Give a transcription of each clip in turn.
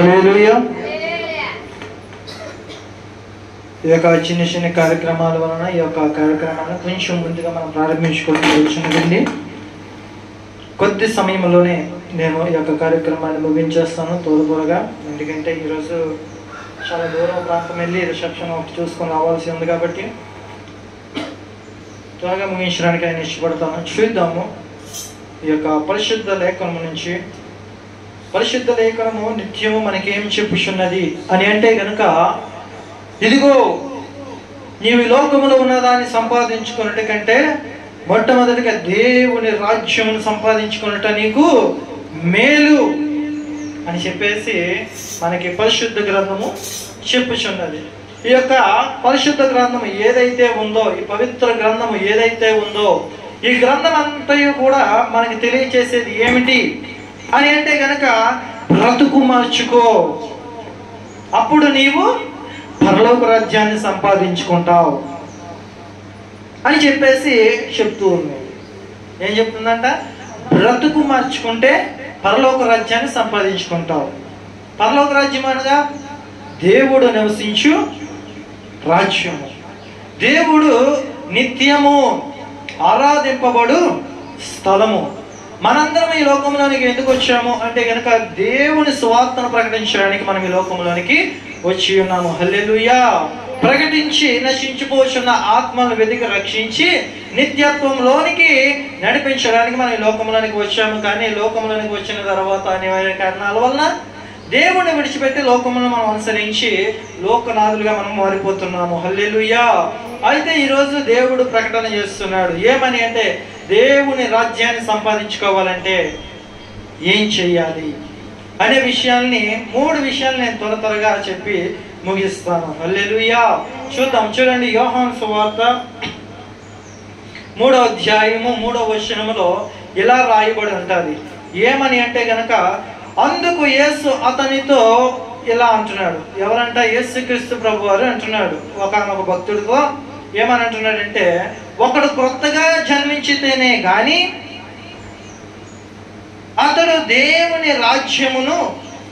హల్లెలూయా. ఈ యొక్క చిన్న చిన్న కార్యక్రమాల వలన ఈ యొక్క కార్యక్రమాలను కొంచెం ముందుగా మనం ప్రారంభించుకోవాల్సిందండి. కొద్ది సమయంలోనే నేను ఈ యొక్క కార్యక్రమాన్ని ముగించేస్తాను త్వరగా. ఎందుకంటే ఈరోజు చాలా దూరం ప్రాంతం వెళ్ళి రిసెప్షన్ ఒకటి చూసుకొని రావాల్సి ఉంది కాబట్టి త్వరగా ముగించడానికి ఆయన ఇష్టపడతాను. చూద్దాము ఈ యొక్క పరిశుద్ధ లేఖనము నుంచి. పరిశుద్ధ లేఖనము నిత్యము మనకేం చెప్పుచున్నది అని అంటే గనుక, ఇదిగో నీవు లోకములో ఉన్నదాన్ని సంపాదించుకున్నట కంటే మొట్టమొదటిగా దేవుని రాజ్యమును సంపాదించుకున్నట నీకు మేలు అని చెప్పేసి మనకి పరిశుద్ధ గ్రంథము చెప్పుచున్నది. ఈ యొక్క పరిశుద్ధ గ్రంథము ఏదైతే ఉందో, ఈ పవిత్ర గ్రంథము ఏదైతే ఉందో, ఈ గ్రంథం అంతయు కూడా మనకి తెలియచేసేది ఏమిటి అని అంటే గనక, బ్రతుకు మార్చుకో, అప్పుడు నీవు పరలోక రాజ్యాన్ని సంపాదించుకుంటావు అని చెప్పేసి చెప్తూ ఉంది. ఏం చెప్తుందంట? బ్రతుకు మార్చుకుంటే పరలోక రాజ్యాన్ని సంపాదించుకుంటావు. పరలోక రాజ్యం అనగా దేవుడు నివసించు రాజ్యము, దేవుడు నిత్యము ఆరాధింపబడు స్థలము. మనందరం ఈ లోకంలోనికి ఎందుకు వచ్చాము అంటే గనక, దేవుని సువార్తను ప్రకటించడానికి మనం ఈ లోకంలోనికి వచ్చి ఉన్నాము. హల్లెలూయా. ప్రకటించి నశించిపోతున్న ఆత్మలను వెతికి రక్షించి నిత్యత్వంలోనికి నడిపించడానికి మనం ఈ లోకంలోనికి వచ్చాము. కానీ లోకంలోనికి వచ్చిన తర్వాత అనేక కారణాల వలన దేవుణ్ణి విడిచిపెట్టి లోకమును మనం అనుసరించి లోకనాథులుగా మనం మారిపోతున్నాము. హల్లెలూయా. అయితే ఈరోజు దేవుడు ప్రకటన చేస్తున్నాడు. ఏమని అంటే, దేవుని రాజ్యాన్ని సంపాదించుకోవాలంటే ఏం చెయ్యాలి అనే విషయాల్ని, 3 విషయాలు నేను త్వరగా చెప్పి ముగిస్తాను. హల్లెలూయా. చూద్దాం. చూడండి, యోహాను సువార్త 3వ అధ్యాయము 3వ వచనములో ఇలా రాయబడి ఉంటుంది. ఏమని అంటే గనక, అందుకు యేసు అతనితో ఇలా అంటున్నాడు. ఎవరంట? యేసుక్రీస్తు ప్రభు వారు అంటున్నాడు ఒకనొక భక్తుడితో. ఏమని అంటున్నాడంటే, ఒకడు క్రొత్తగా జన్మించితేనే గాని అతడు దేవుని రాజ్యమును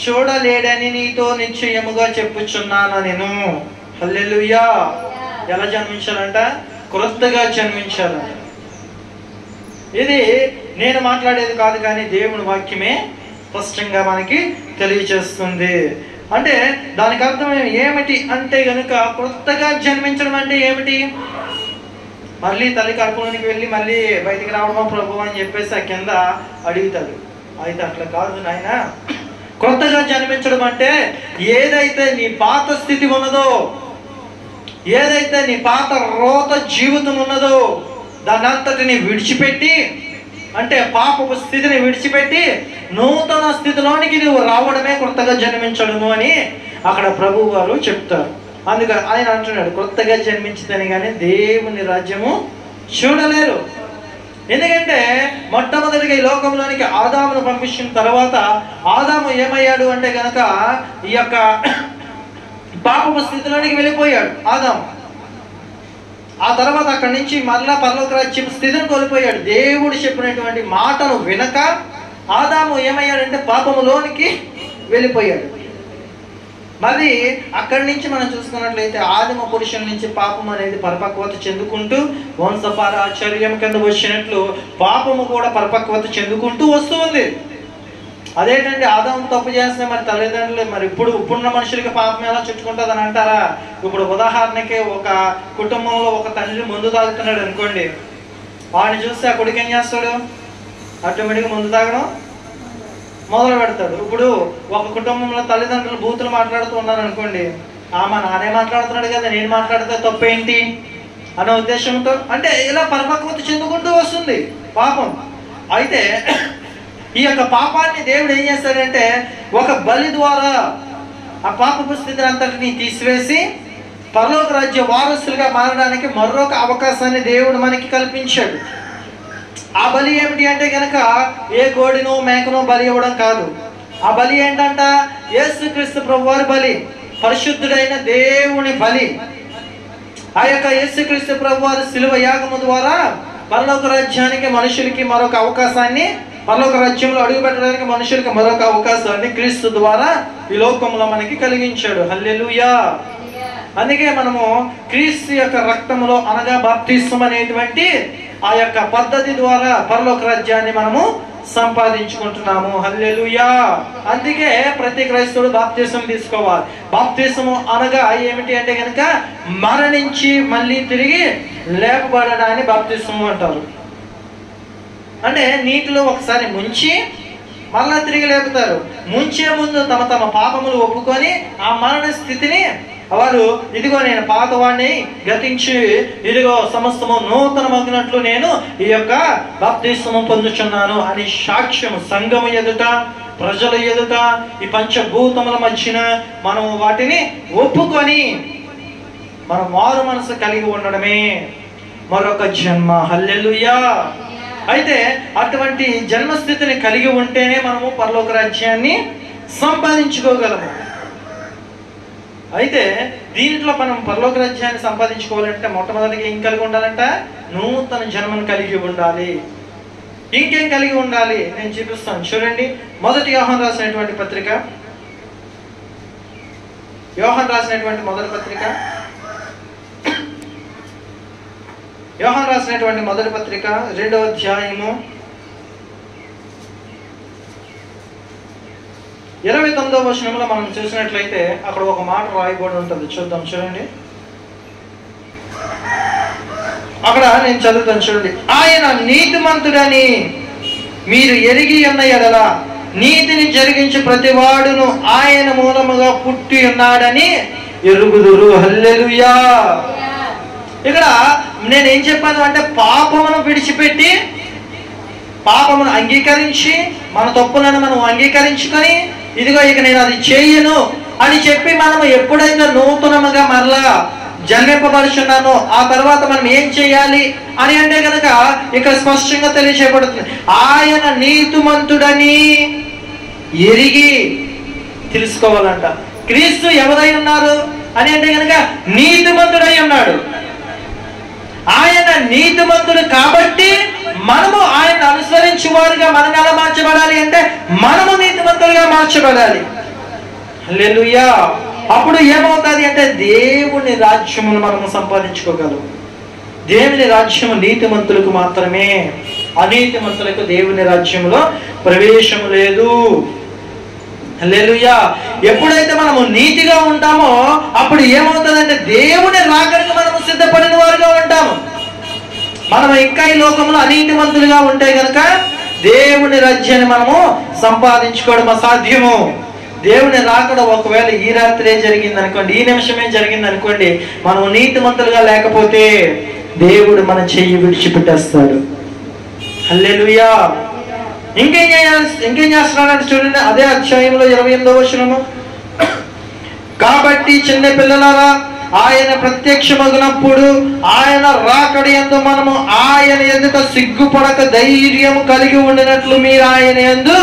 చూడలేడని నీతో నిశ్చయముగా చెప్పుచున్నాను నేను. హల్లెలూయా. ఎలా జన్మించాలంట? క్రొత్తగా జన్మించాలంట. ఇది నేను మాట్లాడేది కాదు, కానీ దేవుని వాక్యమే స్పష్టంగా మనకి తెలియచేస్తుంది. అంటే దానికి అర్థం ఏమిటి అంటే గనుక, కొత్తగా జన్మించడం అంటే ఏమిటి? మళ్ళీ తల్లి కడుపులోనికి వెళ్ళి మళ్ళీ బయటికి రావడమా ప్రభు అని చెప్పేసి ఆ కింద అడుగుతాడు. అయితే అట్లా కాదు నాయన. కొత్తగా జన్మించడం అంటే ఏదైతే నీ పాత స్థితి ఉన్నదో, ఏదైతే నీ పాత రోత జీవితం ఉన్నదో, దాని అంతటిని విడిచిపెట్టి, అంటే పాపపు స్థితిని విడిచిపెట్టి నూతన స్థితిలోనికి నువ్వు రావడమే కొత్తగా జన్మించడము అని అక్కడ ప్రభు వారు చెప్తారు. అందుకని ఆయన అంటున్నాడు, కొత్తగా జన్మించిందని కానీ దేవుని రాజ్యము చూడలేరు. ఎందుకంటే మొట్టమొదటిగా ఈ లోకంలోనికి ఆదామును పంపించిన తర్వాత ఆదాము ఏమయ్యాడు అంటే గనక, ఈ యొక్క పాపపు స్థితిలోనికి వెళ్ళిపోయాడు ఆదాము. ఆ తర్వాత అక్కడి నుంచి మరలా పరలోక రాజ్యం స్థితిని కోల్పోయాడు. దేవుడు చెప్పినటువంటి మాటను వినక ఆదాము ఏమయ్యాడంటే పాపములోనికి వెళ్ళిపోయాడు. మరి అక్కడి నుంచి మనం చూసుకున్నట్లయితే ఆదిమ పురుషుల నుంచి పాపం అనేది పరిపక్వత చెందుకుంటూ వంశపారాచర్యం కింద వచ్చినట్లు పాపము కూడా పరిపక్వత చెందుకుంటూ వస్తూ ఉంది. అదేంటంటే ఆదాము తప్పు చేస్తే మరి తల్లిదండ్రులు మరి ఇప్పుడున్న మనుషులకి పాపం ఎలా చుట్టుకుంటుంది అని అంటారా? ఇప్పుడు ఉదాహరణకి ఒక కుటుంబంలో ఒక తండ్రి మందు తాగుతున్నాడు అనుకోండి, వాడిని చూస్తే ఆ కొడుకు ఏం చేస్తాడు? ఆటోమేటిక్గా మందు తాగడం మొదలు పెడతాడు. ఇప్పుడు ఒక కుటుంబంలో తల్లిదండ్రులు బూతులు మాట్లాడుతూ ఉన్నారు అనుకోండి, మా నానే మాట్లాడుతున్నాడు కదా, నేను మాట్లాడితే తప్పేంటి అనే ఉద్దేశంతో, అంటే ఇలా పరిపక్వత చెందుకుంటూ వస్తుంది పాపం. అయితే ఈ యొక్క పాపాన్ని దేవుడు ఏం చేస్తాడంటే ఒక బలి ద్వారా ఆ పాపపు స్థితిని అంతటిని తీసివేసి పరలోక రాజ్య వారసులుగా మారడానికి మరొక అవకాశాన్ని దేవుడు మనకి కల్పించాడు. ఆ బలి ఏమిటి అంటే కనుక ఏ కోడినో మేకనో బలి ఇవ్వడం కాదు. ఆ బలి ఏంటంట? యేసుక్రీస్తు ప్రభువారి బలి, పరిశుద్ధుడైన దేవుని బలి. ఆ యొక్క యేసుక్రీస్తు ప్రభువారి శిలువ యాగము ద్వారా పరలోక రాజ్యానికి మనుషులకి మరొక అవకాశాన్ని పరలోక రాజ్యంలో అడుగు పెట్టడానికి మనుషులకి మరొక అవకాశాన్ని క్రీస్తు ద్వారా ఈ లోకంలో మనకి కలిగించాడు. హల్లెలూయా. అందుకే మనము క్రీస్తు యొక్క రక్తములో అనగా బాప్తిస్మం అనేటువంటి ఆ యొక్క పద్ధతి ద్వారా పరలోక రాజ్యాన్ని మనము సంపాదించుకుంటున్నాము. హల్లెలూయా. అందుకే ప్రతి క్రైస్తవుడు బాప్తిస్మం తీసుకోవాలి. బాప్తిస్మం అనగా ఏమిటి అంటే కనుక మరణించి మళ్ళీ తిరిగి లేపబడడాన్ని బాప్తిస్మం అంటారు. అంటే నీటిలో ఒకసారి ముంచి మళ్ళా తిరిగి లేపుతారు. ముంచే ముందు తమ తమ పాపములు ఒప్పుకొని ఆ మరణ స్థితిని వారు ఇదిగో నేను పాతవాడిని గతించి ఇదిగో సమస్తము నూతనమగినట్లు నేను ఈ యొక్క బాప్తిస్మము పొందుచున్నాను అని సాక్ష్యము సంఘము ఎదుట, ప్రజల ఎదుట, ఈ పంచభూతముల మధ్యన మనం వాటిని ఒప్పుకొని మనం మారు మనసు కలిగి ఉండడమే మరొక జన్మ. హల్లెలూయా. అయితే అటువంటి జన్మస్థితిని కలిగి ఉంటేనే మనము పరలోక రాజ్యాన్ని సంపాదించుకోగలము. అయితే దీంట్లో మనం పరలోక రాజ్యాన్ని సంపాదించుకోవాలంటే మొట్టమొదటిగా ఏం కలిగి ఉండాలంట? నూతన జన్మను కలిగి ఉండాలి. ఇంకేం కలిగి ఉండాలి నేను చూపిస్తాను. చూడండి, మొదటి యోహాను రాసినటువంటి పత్రిక, యోహాను రాసినటువంటి మొదటి పత్రిక, యోహాను రాసినటువంటి మొదటి పత్రిక 2వ అధ్యాయము 29వ వచనంలో మనం చూసినట్లయితే అక్కడ ఒక మాట రాయబడి ఉంటుంది. చూద్దాం, చూడండి. అక్కడ నేను చదువుతాను, చూడండి. ఆయన నీతిమంతుడని మీరు ఎరిగి ఉన్న ఎడల నీతిని జరిగించి ప్రతివాడును ఆయన మూలముగా పుట్టి ఉన్నాడని ఎరుగుదురు. హల్లెలూయా. ఇక్కడ నేనేం చెప్పాను అంటే పాపమును విడిచిపెట్టి పాపమును అంగీకరించి మన తప్పులను మనం అంగీకరించుకొని ఇదిగో ఇక నేను అది చేయను అని చెప్పి మనం ఎప్పుడైతే నూతనముగా మరలా జన్మింపబడుచున్నానో ఆ తర్వాత మనం ఏం చేయాలి అని అంటే కనుక ఇక్కడ స్పష్టంగా తెలియచేయబడుతుంది. ఆయన నీతిమంతుడని ఎరిగి తెలుసుకోవాలంట. క్రీస్తు ఎవరై ఉన్నారు అని అంటే కనుక నీతిమంతుడై ఉన్నాడు. ఆయన నీతిమంతుడు కాబట్టి మనము ఆయన అనుసరించే వారుగా మనం ఎలా మార్చబడాలి అంటే మనము నీతిమంతులుగా మార్చబడాలి. హల్లెలూయా. అప్పుడు ఏమవుతుంది అంటే దేవుని రాజ్యమును మనము సంపాదించుకోగలం. దేవుని రాజ్యము నీతిమంతులకు మాత్రమే, అనీతిమంతులకు దేవుని రాజ్యములో ప్రవేశము లేదు. హల్లెలూయా. ఎప్పుడైతే మనము నీతిగా ఉంటామో అప్పుడు ఏమవుతుందంటే దేవుని రాకడకు మనము సిద్ధపడిన వారుగా ఉంటాము. మనం ఇంకా ఈ లోకంలో అనీతిమంతులుగా ఉంటే కనుక దేవుని రాజ్యాన్ని మనము సంపాదించుకోవడం అసాధ్యము. దేవుని రాకడ ఒకవేళ ఈ రాత్రే జరిగింది అనుకోండి, ఈ నిమిషమే జరిగింది అనుకోండి, మనం నీతిమంతులుగా లేకపోతే దేవుడు మన చెయ్యి విడిచిపెట్టేస్తాడు. హల్లెలూయా. ఇంకేం చేస్తున్నాడంటే చూడండి, అదే అధ్యాయంలో 28వ వచనము. కాబట్టి చిన్న పిల్లలారా ఆయన ప్రత్యక్షమగునప్పుడు ఆయన రాకడ యందు మనము ఆయన ఎదుట సిగ్గుపడక ధైర్యము కలిగి ఉండినట్లు మీరు ఆయన యందు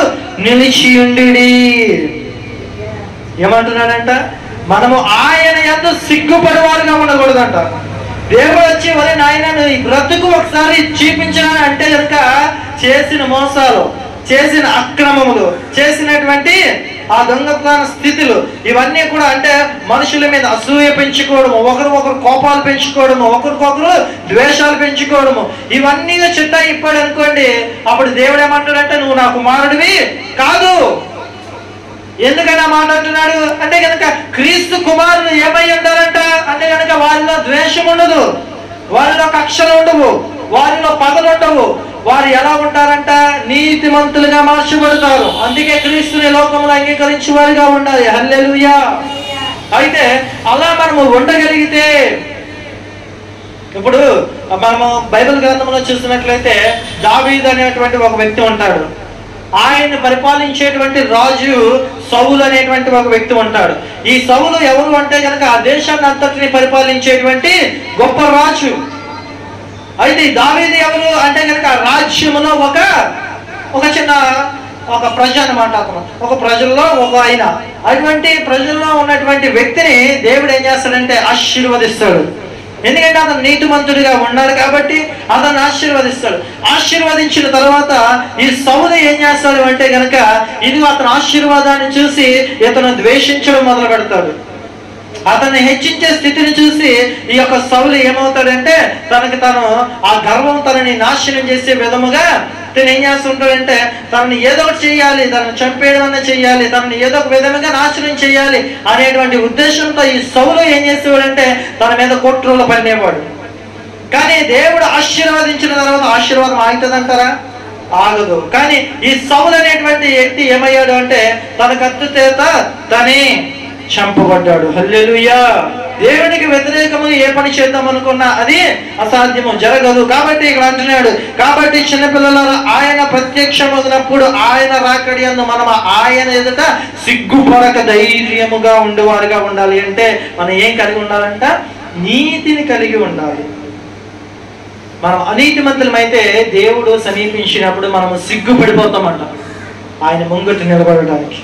నిలిచి ఉండిడి. ఏమంటున్నాడంట? మనము ఆయన యందు సిగ్గుపడేవారుగా ఉండకూడదంట. దేవుడు వచ్చి వరే నాయన ఈ బ్రతుకు ఒకసారి చూపించాలని అంటే కనుక చేసిన మోసాలు, చేసిన అక్రమములు, చేసినటువంటి ఆ దొంగతన స్థితులు ఇవన్నీ కూడా అంటే మనుషుల మీద అసూయ పెంచుకోవడము, ఒకరు కోపాలు పెంచుకోవడము, ఒకరికొకరు ద్వేషాలు పెంచుకోవడము, ఇవన్నీ చిట్టా ఇప్పాడు అనుకోండి, అప్పుడు దేవుడు ఏమంటాడంటే నువ్వు నా కుమారుడివి కాదు. ఎందుకైనా మాట్లాడుతున్నాడు అంటే కనుక క్రీస్తు కుమారులు ఏమై ఉంటారంట అంటే కనుక వారిలో ద్వేషం ఉండదు, వారిలో కక్షలు ఉండవు, వారిలో పగలు ఉండవు. వారు ఎలా ఉంటారంట? నీతిమంతులుగా మార్చబడతారు. అందుకే క్రీస్తుని లోకంలో అంగీకరించే వారిగా ఉండాలి. హల్లెలూయా. అయితే అలా మనము ఉండగలిగితే, ఇప్పుడు మనము బైబిల్ గ్రంథంలో చూసినట్లయితే దావీదు అనేటువంటి ఒక వ్యక్తి ఉంటాడు. ఆయన పరిపాలించేటువంటి రాజు సౌలు అనేటువంటి ఒక వ్యక్తి ఉంటాడు. ఈ సౌలు ఎవరు అంటే కనుక ఆ దేశాన్ని అంతటిని పరిపాలించేటువంటి గొప్ప రాజు. అయితే దావీదు ఎవరు అంటే కనుక రాజ్యములో ఒక చిన్న ఒక ప్రజ అనమాట. అతను ఒక ప్రజల్లో ఒక ఆయన. అటువంటి ప్రజల్లో ఉన్నటువంటి వ్యక్తిని దేవుడు ఏం చేస్తాడంటే ఆశీర్వదిస్తాడు. ఎందుకంటే అతను నీతిమంతుడిగా ఉన్నాడు కాబట్టి అతను ఆశీర్వదిస్తాడు. ఆశీర్వదించిన తర్వాత ఈ సౌలు ఏం చేస్తాడు అంటే గనక ఇది అతని ఆశీర్వాదాన్ని చూసి ఇతను ద్వేషించడం మొదలు పెడతాడు. అతన్ని హెచ్చించే స్థితిని చూసి ఈ యొక్క సౌలు ఏమవుతాడంటే తనకి తను ఆ గర్వం తనని నాశనం చేసే విధముగా తను ఏం చేస్తుంటాడంటే తనని ఏదో ఒకటి చేయాలి, తనని చంపేయడం అన్న చేయాలి, తనని ఏదో ఒక విధంగా నాశనం చేయాలి అనేటువంటి ఉద్దేశంతో ఈ సౌలు ఏం చేసేవాడంటే తన మీద కుట్రలు పడినేవాడు. కానీ దేవుడు ఆశీర్వదించిన తర్వాత ఆశీర్వాదం ఆగుతుందంటారా? ఆగదు. కానీ ఈ సౌలు అనేటువంటి వ్యక్తి ఏమయ్యాడు అంటే తన కత్తి చేత తనే చంపబడ్డాడు. హల్లెలూయా. దేవునికి వ్యతిరేకముగా ఏ పని చేద్దాం అనుకున్నా అది అసాధ్యము, జరగదు. కాబట్టి ఇక్కడ అంటున్నాడు, కాబట్టి చిన్నపిల్లలారా ఆయన ప్రత్యక్షమగినప్పుడు ఆయన రాకడి యందు మనం ఆయన ఎదుట సిగ్గుపడక ధైర్యముగా ఉండేవారుగా ఉండాలి. అంటే మనం ఏం కలిగి ఉండాలంట? నీతిని కలిగి ఉండాలి. మనం అనీతిమంతులమైతే దేవుడు సమీపించినప్పుడు మనము సిగ్గుపడిపోతామంట ఆయన ముంగట నిలబడడానికి.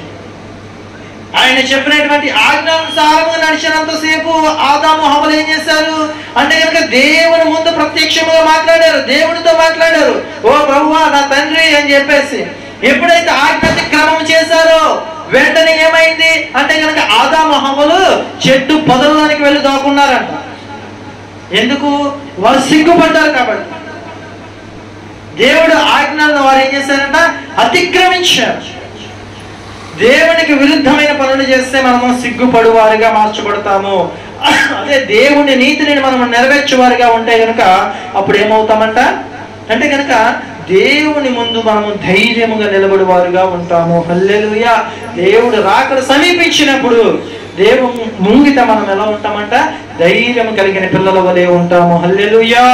ఆయన చెప్పినటువంటి ఆజ్ఞానుసారంగా నడిచినంతసేపు ఆదాము హవ్వలు ఏం చేశారు అంటే కనుక దేవుని ముందు ప్రత్యక్షంగా మాట్లాడారు, దేవుడితో మాట్లాడారు. ఓ ప్రభువా నా తండ్రి అని చెప్పేసి ఎప్పుడైతే ఆజ్ఞాతిక్రమం చేశారో వెంటనే ఏమైంది అంటే కనుక ఆదాము హవ్వలు చెట్టు పొదల్లోనికి వెళ్ళి దాక్కున్నారంట. ఎందుకు? వారు సిగ్గుపడ్డారు కాబట్టి. దేవుడు ఆజ్ఞలను వారు ఏం చేశారంట? అతిక్రమించారు. దేవునికి విరుద్ధమైన పనులు చేస్తే మనము సిగ్గుపడు వారిగా మార్చబడతాము. అదే దేవుని నీతిని మనము నెరవేర్చేవారిగా ఉంటే కనుక అప్పుడు ఏమవుతామంట అంటే కనుక దేవుని ముందు మనము ధైర్యముగా నిలబడి వారుగా ఉంటాము. హల్లెలూయా. దేవుడు రాకడ సమీపించినప్పుడు దేవుని ముంగిట మనం ఎలా ఉంటామంట? ధైర్యం కలిగిన పిల్లల వలె ఉంటాము. హల్లెలూయా.